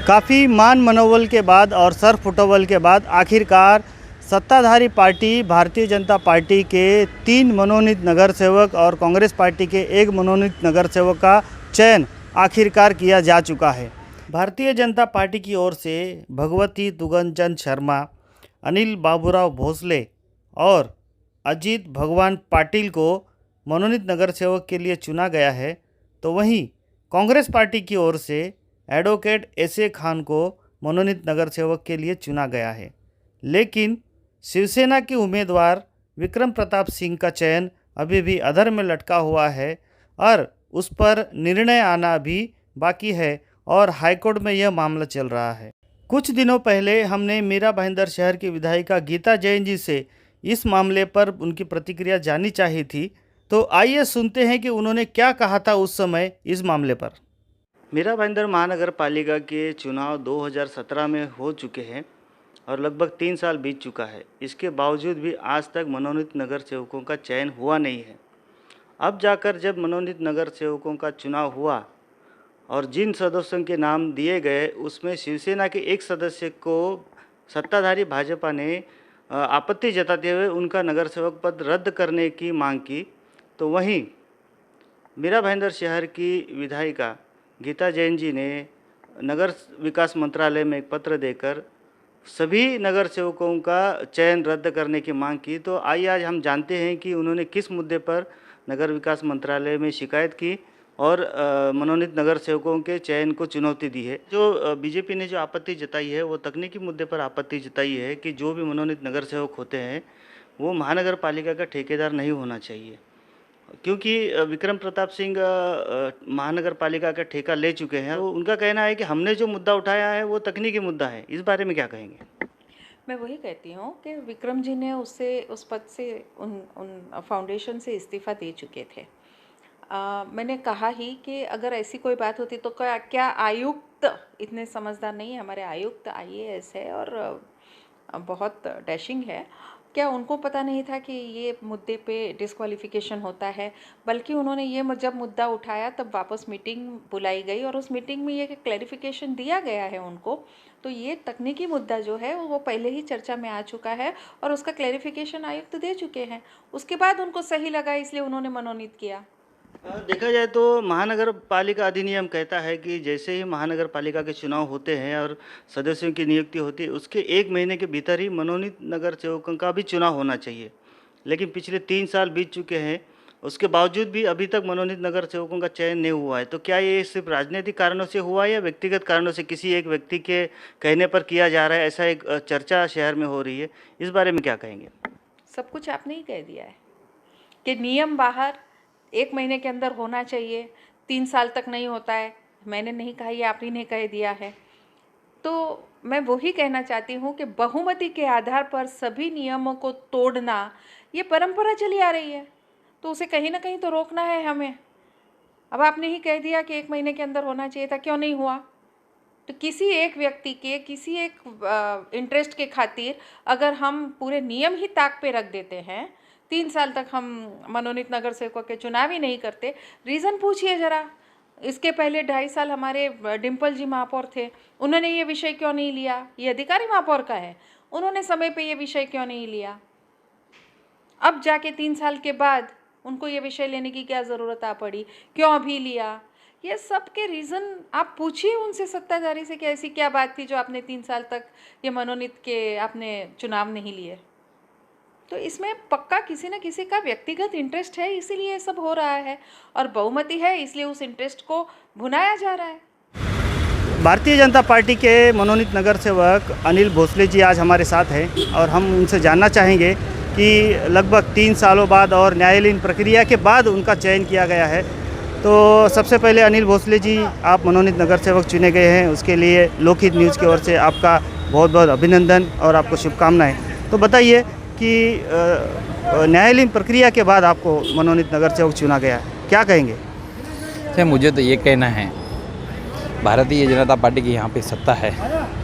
काफ़ी मान मनोबल के बाद और सर फुटबॉल के बाद आखिरकार सत्ताधारी पार्टी भारतीय जनता पार्टी के 3 मनोनीत नगर सेवक और कांग्रेस पार्टी के 1 मनोनीत नगर सेवक का चयन आखिरकार किया जा चुका है। भारतीय जनता पार्टी की ओर से भगवती दुगनचंद शर्मा, अनिल बाबूराव भोसले और अजीत भगवान पाटिल को मनोनीत नगर सेवक के लिए चुना गया है, तो वहीं कांग्रेस पार्टी की ओर से एडवोकेट एस.ए. खान को मनोनीत नगर सेवक के लिए चुना गया है। लेकिन शिवसेना के उम्मीदवार विक्रम प्रताप सिंह का चयन अभी भी अधर में लटका हुआ है और उस पर निर्णय आना भी बाकी है और हाईकोर्ट में यह मामला चल रहा है। कुछ दिनों पहले हमने मीरा भाईंदर शहर की विधायिका गीता जैन जी से इस मामले पर उनकी प्रतिक्रिया जानी चाहिए थी, तो आइए सुनते हैं कि उन्होंने क्या कहा था उस समय इस मामले पर। मीरा भाईंदर महानगर पालिका के चुनाव 2017 में हो चुके हैं और लगभग 3 साल बीत चुका है। इसके बावजूद भी आज तक मनोनीत नगर सेवकों का चयन हुआ नहीं है। अब जाकर जब मनोनीत नगर सेवकों का चुनाव हुआ और जिन सदस्यों के नाम दिए गए उसमें शिवसेना के एक सदस्य को सत्ताधारी भाजपा ने आपत्ति जताते हुए उनका नगर सेवक पद रद्द करने की मांग की, तो वहीं मीरा भाईंदर शहर की विधायिका गीता जैन जी ने नगर विकास मंत्रालय में एक पत्र देकर सभी नगर सेवकों का चयन रद्द करने की मांग की। तो आइए आज हम जानते हैं कि उन्होंने किस मुद्दे पर नगर विकास मंत्रालय में शिकायत की और मनोनीत नगर सेवकों के चयन को चुनौती दी है। जो बीजेपी ने जो आपत्ति जताई है वो तकनीकी मुद्दे पर आपत्ति जताई है कि जो भी मनोनीत नगर सेवक होते हैं वो महानगर पालिका का ठेकेदार नहीं होना चाहिए, क्योंकि विक्रम प्रताप सिंह महानगर पालिका का ठेका ले चुके हैं। तो उनका कहना है कि हमने जो मुद्दा उठाया है वो तकनीकी मुद्दा है। इस बारे में क्या कहेंगे? मैं वही कहती हूँ कि विक्रम जी ने उस पद से उन फाउंडेशन से इस्तीफ़ा दे चुके थे। मैंने कहा ही कि अगर ऐसी कोई बात होती तो क्या आयुक्त इतने समझदार नहीं है? हमारे आयुक्त IAS है और बहुत डैशिंग है। क्या उनको पता नहीं था कि ये मुद्दे पे डिस्क्वालिफिकेशन होता है? बल्कि उन्होंने ये जब मुद्दा उठाया तब वापस मीटिंग बुलाई गई और उस मीटिंग में ये क्लैरिफिकेशन दिया गया है उनको। तो ये तकनीकी मुद्दा जो है वो पहले ही चर्चा में आ चुका है और उसका क्लैरिफिकेशन आयुक्त दे चुके हैं। उसके बाद उनको सही लगा इसलिए उन्होंने मनोनीत किया। देखा जाए तो महानगर पालिका अधिनियम कहता है कि जैसे ही महानगर पालिका के चुनाव होते हैं और सदस्यों की नियुक्ति होती है उसके 1 महीने के भीतर ही मनोनीत नगर सेवकों का भी चुनाव होना चाहिए। लेकिन पिछले 3 साल बीत चुके हैं, उसके बावजूद भी अभी तक मनोनीत नगर सेवकों का चयन नहीं हुआ है। तो क्या ये सिर्फ राजनीतिक कारणों से हुआ है या व्यक्तिगत कारणों से किसी एक व्यक्ति के कहने पर किया जा रहा है, ऐसा एक चर्चा शहर में हो रही है? इस बारे में क्या कहेंगे? सब कुछ आपने ही कह दिया है कि नियम बाहर 1 महीने के अंदर होना चाहिए, 3 साल तक नहीं होता है। मैंने नहीं कहा, ये आप ही ने कह दिया है। तो मैं वही कहना चाहती हूँ कि बहुमति के आधार पर सभी नियमों को तोड़ना ये परंपरा चली आ रही है, तो उसे कहीं ना कहीं तो रोकना है हमें। अब आपने ही कह दिया कि 1 महीने के अंदर होना चाहिए था, क्यों नहीं हुआ? तो किसी एक व्यक्ति के किसी एक इंटरेस्ट के खातिर अगर हम पूरे नियम ही ताक पे रख देते हैं, 3 साल तक हम मनोनीत नगर सेवकों के चुनाव ही नहीं करते, रीज़न पूछिए ज़रा। इसके पहले 2.5 साल हमारे डिम्पल जी महापौर थे, उन्होंने ये विषय क्यों नहीं लिया? ये अधिकारी महापौर का है, उन्होंने समय पे ये विषय क्यों नहीं लिया? अब जाके 3 साल के बाद उनको ये विषय लेने की क्या ज़रूरत आ पड़ी? क्यों अभी लिया? ये सब के रीज़न आप पूछिए उनसे, सत्ताधारी से, कि ऐसी क्या बात थी जो आपने 3 साल तक ये मनोनीत के आपने चुनाव नहीं लिए? तो इसमें पक्का किसी न किसी का व्यक्तिगत इंटरेस्ट है, इसीलिए ये सब हो रहा है और बहुमति है इसलिए उस इंटरेस्ट को भुनाया जा रहा है। भारतीय जनता पार्टी के मनोनीत नगर सेवक अनिल भोसले जी आज हमारे साथ हैं और हम उनसे जानना चाहेंगे कि लगभग 3 सालों बाद और न्यायालयीन प्रक्रिया के बाद उनका चयन किया गया है। तो सबसे पहले अनिल भोसले जी, आप मनोनीत नगर सेवक चुने गए हैं, उसके लिए लोकहित न्यूज़ की ओर से आपका बहुत बहुत अभिनंदन और आपको शुभकामनाएँ। तो बताइए कि न्यायालयीन प्रक्रिया के बाद आपको मनोनीत नगर सेवक चुना गया, क्या कहेंगे? सर, मुझे तो ये कहना है, भारतीय जनता पार्टी की यहाँ पे सत्ता है,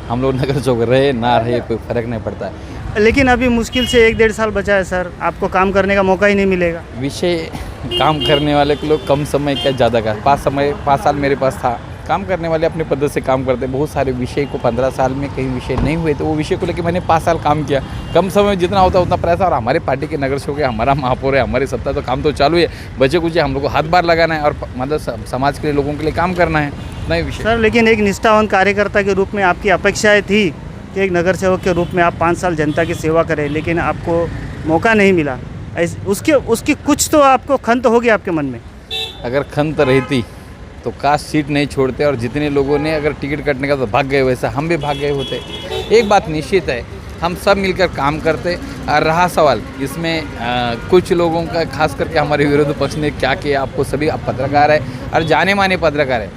हम लोग नगर सेवक रहे ना रहे कोई फ़र्क नहीं पड़ता है। लेकिन अभी मुश्किल से 1-1.5 साल बचा है सर, आपको काम करने का मौका ही नहीं मिलेगा। विषय काम करने वाले के लोग कम समय क्या ज़्यादा का, 5 साल मेरे पास था, काम करने वाले अपने पद से काम करते हैं। बहुत सारे विषय को 15 साल में कहीं विषय नहीं हुए तो वो विषय को लेकर मैंने 5 साल काम किया। कम समय में जितना होता है उतना प्रयास, और हमारे पार्टी के नगर सेवक है, हमारा महापौर है, हमारी सत्ता, तो काम तो चालू है। बचे कुछ हम लोग को हाथ बार लगाना है और मतलब समाज के लिए, लोगों के लिए काम करना है, नए विषय। सर लेकिन एक निष्ठावान कार्यकर्ता के रूप में आपकी अपेक्षाएं थी कि एक नगर सेवक के रूप में आप 5 साल जनता की सेवा करें, लेकिन आपको मौका नहीं मिला। उसकी कुछ तो आपको खंत होगी आपके मन में। अगर खंत रहती तो काश सीट नहीं छोड़ते, और जितने लोगों ने अगर टिकट कटने का तो भाग गए, वैसा हम भी भाग गए होते। एक बात निश्चित है, हम सब मिलकर काम करते। और रहा सवाल इसमें कुछ लोगों का, खास करके हमारे विरोधी पक्ष ने क्या किया, आपको सभी, आप पत्रकार है और जाने माने पत्रकार है।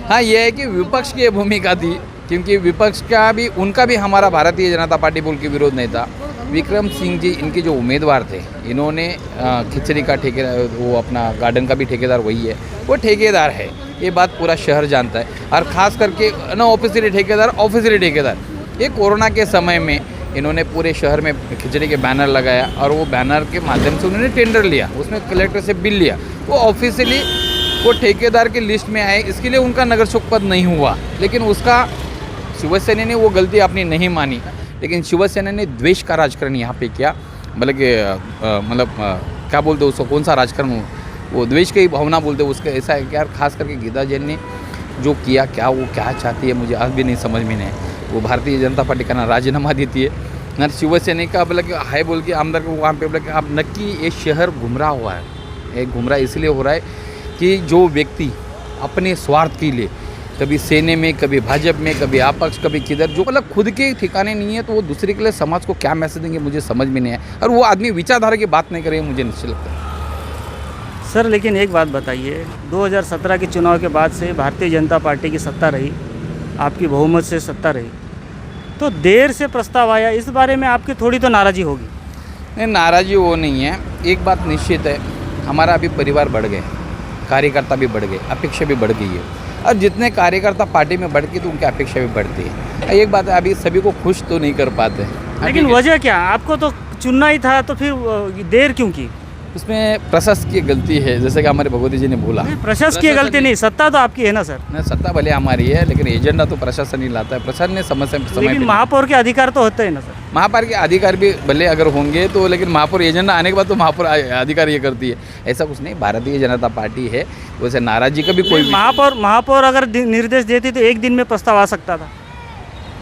हाँ, ये है कि विपक्ष की भूमिका थी, क्योंकि विपक्ष का भी, उनका भी हमारा भारतीय जनता पार्टी बोल के विरोध नहीं था। विक्रम सिंह जी इनके जो उम्मीदवार थे, इन्होंने खिचड़ी का ठेकेदार, वो अपना गार्डन का भी ठेकेदार वही है, वो ठेकेदार है, ये बात पूरा शहर जानता है। और ख़ास करके ना ऑफिसरी ठेकेदार, ये कोरोना के समय में इन्होंने पूरे शहर में खिचड़ी के बैनर लगाया, और वो बैनर के माध्यम से उन्होंने टेंडर लिया, उसमें कलेक्टर से बिल लिया, वो ऑफिशियली वो ठेकेदार की लिस्ट में आए। इसके लिए उनका नगर सेवक पद नहीं हुआ, लेकिन उसका शिवसेना ने वो गलती अपनी नहीं मानी, लेकिन शिवसेना ने द्वेष का राजकारण यहाँ पे किया। मतलब क्या बोलते उसको, कौन सा राजकारण, वो द्वेष की भावना बोलते उसका, ऐसा है कि यार खास करके गीता जैन ने जो किया, क्या वो क्या चाहती है मुझे आज भी नहीं समझ में नहीं। वो भारतीय जनता पार्टी का ना राजीनामा देती है ना शिवसेना का, हाय बोल के आमदार को वहाँ पे बोला अब नक्की ये शहर गुमराह हुआ है। ये गुमराह इसलिए हो रहा है कि जो व्यक्ति अपने स्वार्थ के लिए, कभी सेने में, कभी भाजपा में, कभी आपक्ष, कभी किधर, जो मतलब खुद के ठिकाने नहीं है, तो वो दूसरे के लिए समाज को क्या मैसेज देंगे मुझे समझ में नहीं है। और वो आदमी विचारधारा की बात नहीं करे, मुझे निश्चित लगता है। सर लेकिन एक बात बताइए, 2017 के चुनाव के बाद से भारतीय जनता पार्टी की सत्ता रही, आपकी बहुमत से सत्ता रही, तो देर से प्रस्ताव आया, इस बारे में आपकी थोड़ी तो नाराज़ी होगी। नहीं, नाराज़ी वो नहीं है। एक बात निश्चित है, हमारा अभी परिवार बढ़ गए, कार्यकर्ता भी बढ़ गए, अपेक्षा भी बढ़ गई है, और जितने कार्यकर्ता पार्टी में बढ़ गए तो उनकी अपेक्षा भी बढ़ती है। एक बात है, अभी सभी को खुश तो नहीं कर पाते, लेकिन वजह क्या, आपको तो चुनना ही था, तो फिर देर क्यों की? उसमें प्रशासन की गलती है, जैसे कि हमारे भगवती जी ने बोला। प्रशासन की गलती नहीं, सत्ता तो आपकी है ना सर। नहीं, सत्ता भले हमारी है, लेकिन एजेंडा तो प्रशासन ही लाता है। प्रशासन ने समय लेकिन महापौर के अधिकार तो होते हैं ना सर। महापौर के अधिकार भी भले अगर होंगे तो, लेकिन महापौर एजेंडा आने के बाद तो महापौर अधिकार ये करती है, ऐसा कुछ नहीं। भारतीय जनता पार्टी है, वैसे नाराजगी का भी कोई महापौर अगर निर्देश देती तो एक दिन में प्रस्ताव आ सकता था।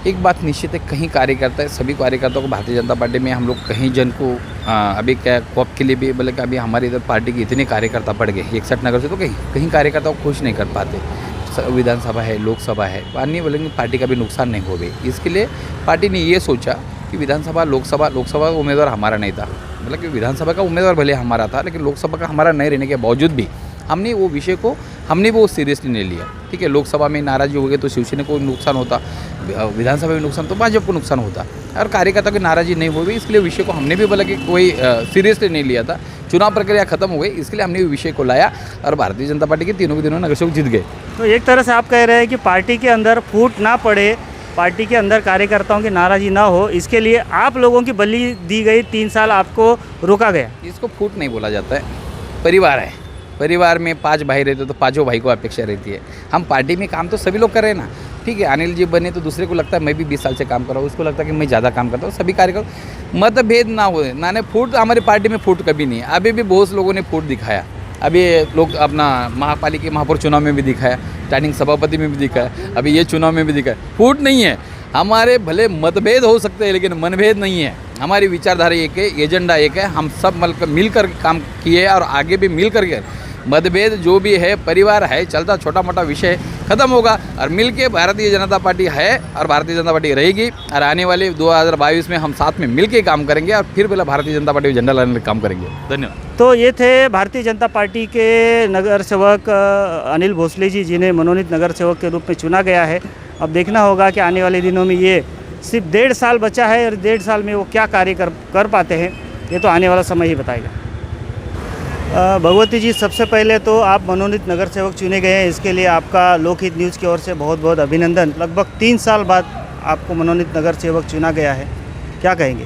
एक बात निश्चित है, कहीं कार्यकर्ता है, सभी कार्यकर्ताओं को भारतीय जनता पार्टी में हम लोग कहीं जन को अभी क्या कॉप के लिए भी, बल्कि अभी हमारे इधर पार्टी के इतने कार्यकर्ता बढ़ गए 61 नगर से, तो कहीं कार्यकर्ताओं को खुश नहीं कर पाते। विधानसभा है, लोकसभा है, अन्य बोलेंगे पार्टी का भी नुकसान नहीं हो गई। इसके लिए पार्टी ने ये सोचा कि विधानसभा, लोकसभा उम्मीदवार हमारा नहीं था, मतलब कि विधानसभा का उम्मीदवार भले हमारा था, लेकिन लोकसभा का हमारा नहीं रहने के बावजूद भी हमने वो विषय को वो सीरियसली नहीं लिया। ठीक है, लोकसभा में नाराज़गी हो गई तो शिवसेना को नुकसान होता, विधानसभा में नुकसान तो भाजपा को नुकसान होता, और कार्यकर्ता की नाराज़गी नहीं हो गई, इसलिए विषय को हमने भी बोला कि कोई सीरियसली नहीं लिया था। चुनाव प्रक्रिया खत्म हो गई, इसलिए हमने विषय को लाया, और भारतीय जनता पार्टी के तीनों के दिनों नगर सेवक जीत गए। तो एक तरह से आप कह रहे हैं कि पार्टी के अंदर फूट ना पड़े, पार्टी के अंदर कार्यकर्ताओं की नाराज़गी ना हो, इसके लिए आप लोगों की बलि दी गई, 3 साल आपको रोका गया। इसको फूट नहीं बोला जाता है, परिवार है, परिवार में 5 भाई रहते तो 5 भाई को अपेक्षा रहती है। हम पार्टी में काम तो सभी लोग कर रहे हैं ना। ठीक है, अनिल जी बने तो दूसरे को लगता है मैं भी 20 साल से काम कर रहा हूँ, उसको लगता है कि मैं ज़्यादा काम करता हूँ, सभी कार्यकर्ता मतभेद ना हो ना। फूट हमारी पार्टी में फूट कभी नहीं है, अभी भी बहुत लोगों ने फूट दिखाया। अभी लोग अपना महापालिका महापौर चुनाव में भी दिखाया, स्टार्टिंग सभापति में भी दिखाया, अभी ये चुनाव में भी दिखाया। फूट नहीं है, हमारे भले मतभेद हो सकते हैं लेकिन मनभेद नहीं है। हमारी विचारधारा एक है, एजेंडा एक है, हम सब मिलकर काम किए और आगे भी मिल करके मतभेद जो भी है, परिवार है, चलता छोटा मोटा विषय खत्म होगा, और मिलके भारतीय जनता पार्टी है और भारतीय जनता पार्टी रहेगी, और आने वाले 2022 में हम साथ में मिलके काम करेंगे, और फिर पहले भारतीय जनता पार्टी झंडा लाने का काम करेंगे। धन्यवाद। तो ये थे भारतीय जनता पार्टी के नगर सेवक अनिल भोसले जी, जिन्हें मनोनीत नगर सेवक के रूप में चुना गया है। अब देखना होगा कि आने वाले दिनों में ये सिर्फ 1.5 साल बचा है, और 1.5 साल में वो क्या कार्य कर पाते हैं, ये तो आने वाला समय ही बताएगा। भगवती जी, सबसे पहले तो आप मनोनीत नगर सेवक चुने गए हैं, इसके लिए आपका लोकहित न्यूज़ की ओर से बहुत बहुत अभिनंदन। लगभग 3 साल बाद आपको मनोनीत नगर सेवक चुना गया है, क्या कहेंगे?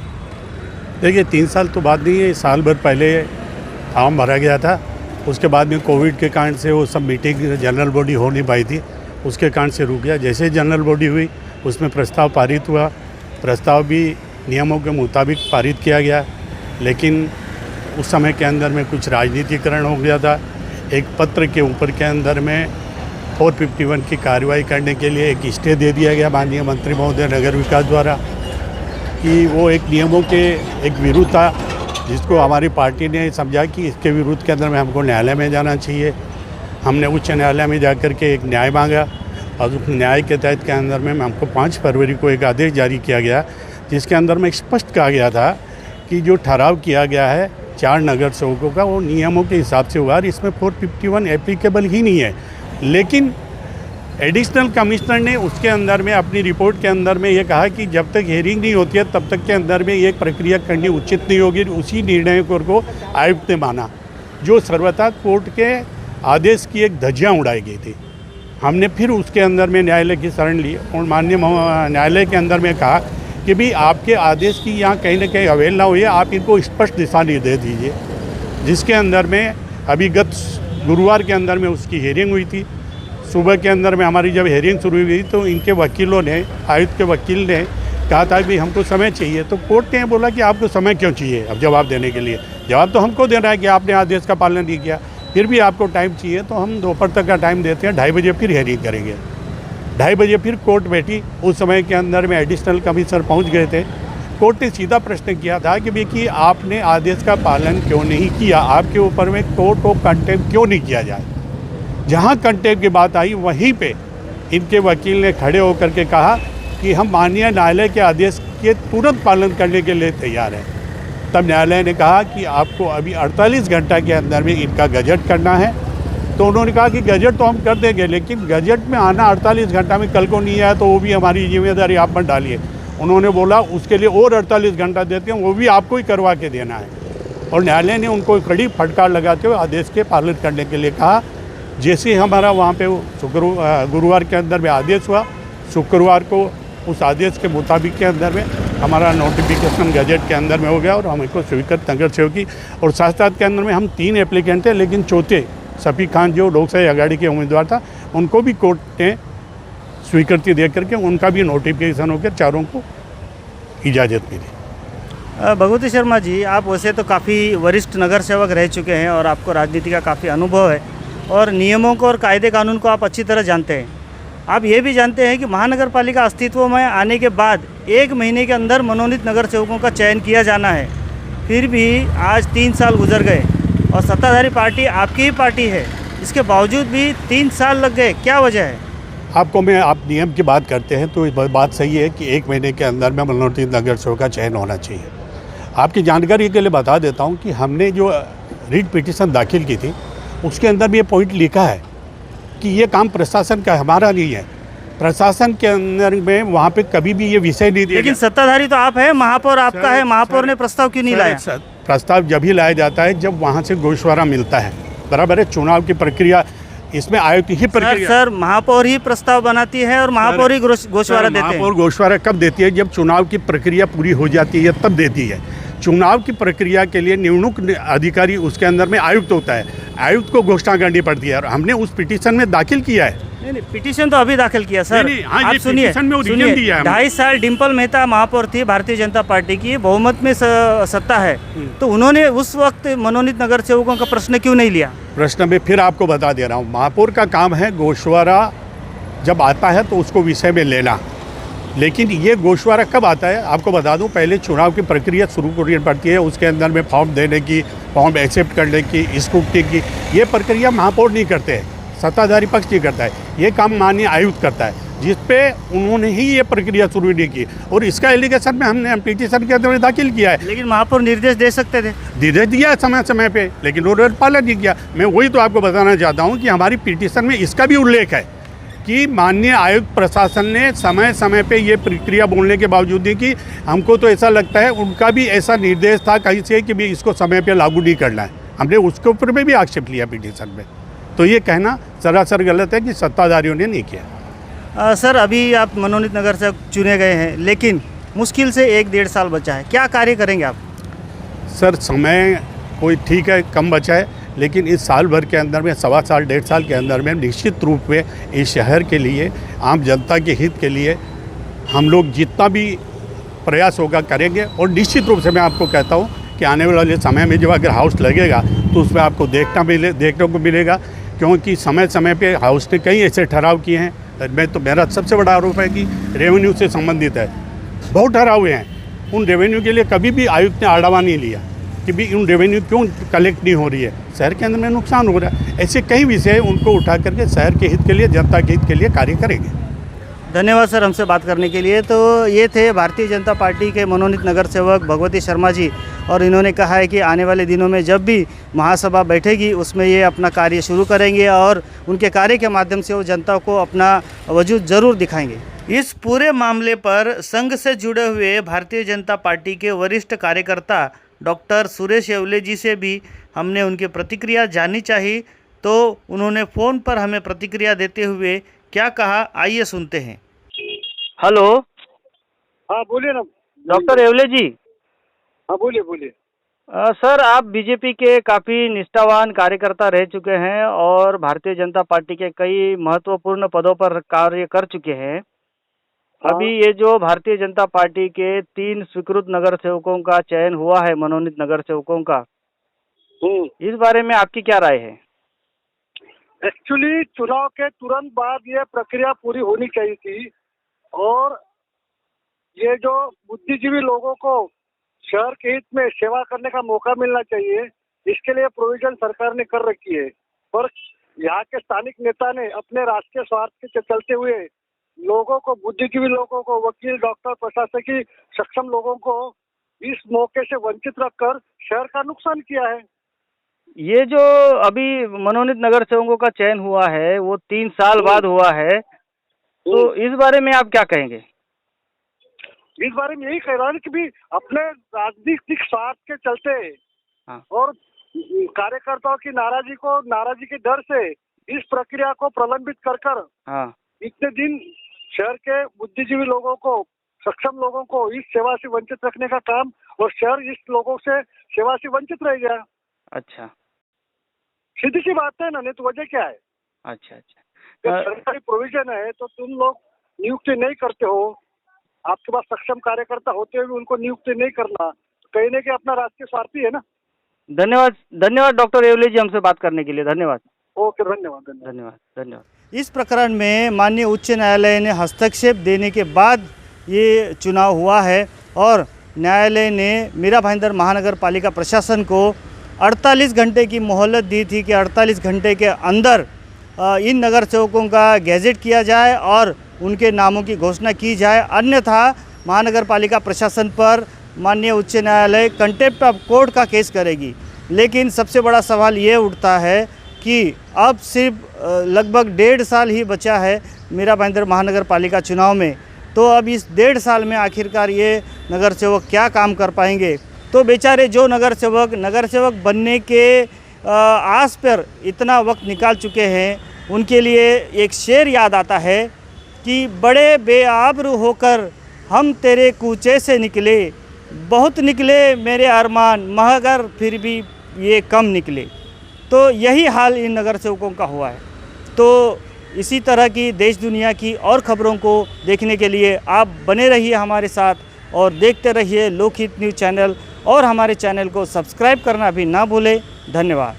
देखिए, 3 साल तो बात नहीं है, साल भर पहले फॉर्म भरा गया था, उसके बाद में कोविड के कारण से वो सब मीटिंग जनरल बॉडी हो नहीं पाई थी, उसके कारण से रुक गया। जैसे जनरल बॉडी हुई उसमें प्रस्ताव पारित हुआ, प्रस्ताव भी नियमों के मुताबिक पारित किया गया, लेकिन उस समय के अंदर में कुछ राजनीतिकरण हो गया था। एक पत्र के ऊपर के अंदर में 451 की कार्रवाई करने के लिए एक स्टे दे दिया गया माननीय मंत्री महोदय नगर विकास द्वारा, कि वो एक नियमों के एक विरुद्ध था, जिसको हमारी पार्टी ने समझा कि इसके विरुद्ध के अंदर में हमको न्यायालय में जाना चाहिए। हमने उच्च न्यायालय में जाकर के एक न्याय मांगा और उस न्याय के तहत के अंदर में हमको 5 फरवरी को एक आदेश जारी किया गया, जिसके अंदर में स्पष्ट कहा गया था कि जो ठहराव किया गया है 4 नगर सेवकों का वो नियमों के हिसाब से हुआ और इसमें 451 एप्लीकेबल ही नहीं है। लेकिन एडिशनल कमिश्नर ने उसके अंदर में अपनी रिपोर्ट के अंदर में ये कहा कि जब तक हियरिंग नहीं होती है तब तक के अंदर में ये प्रक्रिया करनी उचित नहीं होगी। उसी निर्णय को आयुक्त ने माना, जो सर्वथा कोर्ट के आदेश की एक धज्जियाँ उड़ाई गई थी। हमने फिर उसके अंदर में न्यायालय की शरण ली और माननीय न्यायालय के अंदर में कहा कि भाई आपके आदेश की यहाँ कहीं ना कहीं अवहेलना हुई है, आप इनको स्पष्ट दिशा निर्देश दीजिए। जिसके अंदर में अभी गत गुरुवार के अंदर में उसकी हियरिंग हुई थी। सुबह के अंदर में हमारी जब हियरिंग शुरू हुई तो इनके वकीलों ने, आयुक्त के वकील ने कहा था कि हमको समय चाहिए। तो कोर्ट ने बोला कि आपको समय क्यों चाहिए अब जवाब देने के लिए? जवाब तो हमको देना है कि आपने आदेश का पालन नहीं किया, फिर भी आपको टाइम चाहिए। तो हम दोपहर तक का टाइम देते हैं, 2:30 बजे फिर हियरिंग करेंगे। 2:30 बजे फिर कोर्ट बैठी। उस समय के अंदर में एडिशनल कमिश्नर पहुंच गए थे। कोर्ट ने सीधा प्रश्न किया था कि भाई कि आपने आदेश का पालन क्यों नहीं किया, आपके ऊपर में कोर्ट को कंटेम्प्ट क्यों नहीं किया जाए। जहां कंटेम्प्ट की बात आई वहीं पे इनके वकील ने खड़े होकर के कहा कि हम माननीय न्यायालय के आदेश के तुरंत पालन करने के लिए तैयार हैं। तब न्यायालय ने कहा कि आपको अभी 48 घंटा के अंदर में इनका गजट करना है। तो उन्होंने कहा कि गजट तो हम कर देंगे, लेकिन गजट में आना 48 घंटा में कल को नहीं आया तो वो भी हमारी जिम्मेदारी आप मत डालिए। उन्होंने बोला उसके लिए और 48 घंटा देते हैं, वो भी आपको ही करवा के देना है। और न्यायालय ने उनको कड़ी फटकार लगाते हुए आदेश के पालन करने के लिए कहा। जैसे हमारा वहाँ पे गुरुवार के अंदर में आदेश हुआ, शुक्रवार को उस आदेश के मुताबिक के अंदर में हमारा नोटिफिकेशन गजट के अंदर में हो गया और हमको स्वीकृत नगर सेवकी और साथ साथ के अंदर में हम 3 एप्लीकेंट थे, लेकिन चौथे शफीक खान जो लोकशाही आघाड़ी के उम्मीदवार था उनको भी कोर्ट ने स्वीकृति दे करके उनका भी नोटिफिकेशन होकर चारों को इजाज़त मिली। भगवती शर्मा जी, आप वैसे तो काफ़ी वरिष्ठ नगर सेवक रह चुके हैं और आपको राजनीति का काफ़ी अनुभव है और नियमों को और कायदे कानून को आप अच्छी तरह जानते हैं। आप ये भी जानते हैं कि महानगर पालिका अस्तित्व में आने के बाद 1 महीने के अंदर मनोनीत नगर सेवकों का चयन किया जाना है। फिर भी आज 3 साल गुजर गए और सत्ताधारी पार्टी आपकी ही पार्टी है, इसके बावजूद भी 3 साल लग गए, क्या वजह है? आप नियम की बात करते हैं तो इस बात सही है कि 1 महीने के अंदर में मनोनीत नगर सेवक का चयन होना चाहिए। आपकी जानकारी के लिए बता देता हूं कि हमने जो रिट पिटीशन दाखिल की थी उसके अंदर भी ये पॉइंट लिखा है कि ये काम प्रशासन का, हमारा नहीं है। प्रशासन के अंदर में वहाँ पे कभी भी ये विषय नहीं दिया। लेकिन सत्ताधारी तो आप है, महापौर आपका है, महापौर ने प्रस्ताव क्यों नहीं लाया? प्रस्ताव जब ही लाया जाता है जब वहाँ से गोशवारा मिलता है, बराबर है। चुनाव की प्रक्रिया इसमें आयुक्त ही प्रक्रिया सर महापौर ही प्रस्ताव बनाती है और महापौर ही गोशवारा देते हैं। महापौर गोशवारा कब देती है? जब चुनाव की प्रक्रिया पूरी हो जाती है तब देती है। चुनाव की प्रक्रिया के लिए नियुक्त अधिकारी उसके अंदर में आयुक्त होता है, आयुक्त को घोषणा करनी पड़ती है और हमने उस पिटीशन में दाखिल किया है। नहीं, पिटीशन तो अभी दाखिल किया सर। आप सुनिए, 2.5 साल डिम्पल मेहता महापौर थी भारतीय जनता पार्टी की, बहुमत में सत्ता है, तो उन्होंने उस वक्त मनोनीत नगर सेवकों का प्रश्न क्यों नहीं लिया? प्रश्न में फिर आपको बता दे रहा हूँ, महापौर का काम है गोशवारा जब आता है तो उसको विषय में लेना। लेकिन ये गोशवारा कब आता है आपको बता दूं, पहले चुनाव की प्रक्रिया शुरू करनी पड़ती है, उसके अंदर में फॉर्म देने की, फॉर्म एक्सेप्ट करने की, स्क्रूटनी की, ये प्रक्रिया महापौर नहीं करते हैं, सत्ताधारी पक्ष नहीं करता है, ये काम माननीय आयुक्त करता है, जिस पे उन्होंने ही ये प्रक्रिया शुरू नहीं की और इसका एलिगेशन में हमने पिटीशन के अंदर दाखिल किया है। लेकिन महापौर निर्देश दे सकते थे, निर्देश दिया समय समय पे, लेकिन उन्होंने पालन नहीं किया। मैं वही तो आपको बताना चाहता हूँ कि हमारी पिटीशन में इसका भी उल्लेख है कि माननीय आयुक्त प्रशासन ने समय समय पे ये प्रक्रिया बोलने के बावजूद ही कि हमको तो ऐसा लगता है उनका भी ऐसा निर्देश था कहीं से कि भी इसको समय पे लागू नहीं करना है। हमने उसके ऊपर में भी आक्षेप लिया पिटीशन में। तो ये कहना सरासर गलत है कि सत्ताधारियों ने नहीं किया। सर अभी आप मनोनीत नगर से चुने गए हैं, लेकिन मुश्किल से 1-1.5 साल बचा है, क्या कार्य करेंगे आप? सर समय कोई ठीक है कम बचा है, लेकिन इस साल भर के अंदर में, सवा साल 1.5 साल के अंदर में निश्चित रूप में इस शहर के लिए, आम जनता के हित के लिए हम लोग जितना भी प्रयास होगा करेंगे। और निश्चित रूप से मैं आपको कहता हूँ कि आने वाले समय में जब अगर हाउस लगेगा तो उसमें आपको देखने को मिलेगा, क्योंकि समय समय पे हाउस ने कई ऐसे ठहराव किए हैं। तो मेरा सबसे बड़ा आरोप है कि रेवेन्यू से संबंधित है, बहुत ठहराव हुए हैं। उन रेवेन्यू के लिए कभी भी आयुक्त ने आढ़ावा नहीं लिया कि भी उन रेवेन्यू क्यों कलेक्ट नहीं हो रही है, शहर के अंदर में नुकसान हो रहा है। ऐसे कई विषय उनको उठा करके शहर के हित के लिए, जनता के हित के लिए कार्य करेंगे। धन्यवाद सर हमसे बात करने के लिए। तो ये थे भारतीय जनता पार्टी के मनोनीत नगर सेवक भगवती शर्मा जी, और इन्होंने कहा है कि आने वाले दिनों में जब भी महासभा बैठेगी उसमें ये अपना कार्य शुरू करेंगे और उनके कार्य के माध्यम से वो जनता को अपना वजूद ज़रूर दिखाएंगे। इस पूरे मामले पर संघ से जुड़े हुए भारतीय जनता पार्टी के वरिष्ठ कार्यकर्ता डॉक्टर सुरेश येवले जी से भी हमने उनकी प्रतिक्रिया जानी चाहिए, तो उन्होंने फ़ोन पर हमें प्रतिक्रिया देते हुए क्या कहा, आइए सुनते हैं। हेलो, हाँ बोलिए ना। डॉक्टर येवले जी। हाँ बोलिए बोलिए। सर, आप बीजेपी के काफ़ी निष्ठावान कार्यकर्ता रह चुके हैं और भारतीय जनता पार्टी के कई महत्वपूर्ण पदों पर कार्य कर चुके हैं। अभी ये जो भारतीय जनता पार्टी के 3 स्वीकृत नगर सेवकों का चयन हुआ है, मनोनीत नगर सेवकों का, इस बारे में आपकी क्या राय है? एक्चुअली चुनाव के तुरंत बाद ये प्रक्रिया पूरी होनी चाहिए थी, और ये जो बुद्धिजीवी लोगों को शहर के हित में सेवा करने का मौका मिलना चाहिए, इसके लिए प्रोविजन सरकार ने कर रखी है। पर यहाँ के स्थानिक नेता ने अपने राष्ट्रीय स्वार्थ के चलते हुए लोगों को, बुद्धिजीवी लोगों को, वकील, डॉक्टर, प्रशासकीय सक्षम लोगों को इस मौके से वंचित रखकर शहर का नुकसान किया है। ये जो अभी मनोनीत नगर सेवकों का चयन हुआ है वो 3 साल बाद हुआ है, तो इस बारे में आप क्या कहेंगे? इस बारे में यही कह रहा हूँ कि भी अपने राजनीतिक स्वार्थ के चलते और कार्यकर्ताओं की नाराजगी के डर से इस प्रक्रिया को प्रलंबित कर इतने दिन शहर के बुद्धिजीवी लोगों को, सक्षम लोगों को इस सेवा से वंचित रखने का काम, और शहर इस लोगों से सेवा से वंचित रह गया। अच्छा, सीधी सी बात है ना, नहीं तो वजह क्या है? अच्छा। सरकारी प्रोविजन है तो तुम लोग नियुक्ति नहीं करते हो, आपके पास सक्षम कार्यकर्ता होते हुए भी उनको नियुक्ति नहीं करना, कहीं ना कहीं अपना राजकीय स्वार्थी है ना। धन्यवाद डॉक्टर येवले जी, हमसे बात करने के लिए धन्यवाद। ओके, धन्यवाद। इस प्रकरण में माननीय उच्च न्यायालय ने हस्तक्षेप देने के बाद ये चुनाव हुआ है और न्यायालय ने मीरा भाईंदर महानगर पालिका प्रशासन को 48 घंटे की मोहलत दी थी कि 48 घंटे के अंदर इन नगर सेवकों का गैजेट किया जाए और उनके नामों की घोषणा की जाए, अन्यथा महानगर पालिका प्रशासन पर माननीय उच्च न्यायालय कंटेम्प्ट ऑफ कोर्ट का केस करेगी। लेकिन सबसे बड़ा सवाल ये उठता है कि अब सिर्फ लगभग 1.5 साल ही बचा है मीरा भाईंदर महानगर पालिका चुनाव में, तो अब इस 1.5 साल में आखिरकार ये नगर सेवक क्या काम कर पाएंगे? तो बेचारे जो नगर सेवक बनने के आस पर इतना वक्त निकाल चुके हैं, उनके लिए एक शेर याद आता है कि बड़े बेआबरू होकर हम तेरे कूचे से निकले, बहुत निकले मेरे अरमान, मगर फिर भी ये कम निकले। तो यही हाल इन नगर सेवकों का हुआ है। तो इसी तरह की देश दुनिया की और खबरों को देखने के लिए आप बने रहिए हमारे साथ और देखते रहिए लोकहित न्यूज़ चैनल, और हमारे चैनल को सब्सक्राइब करना भी ना भूलें। धन्यवाद।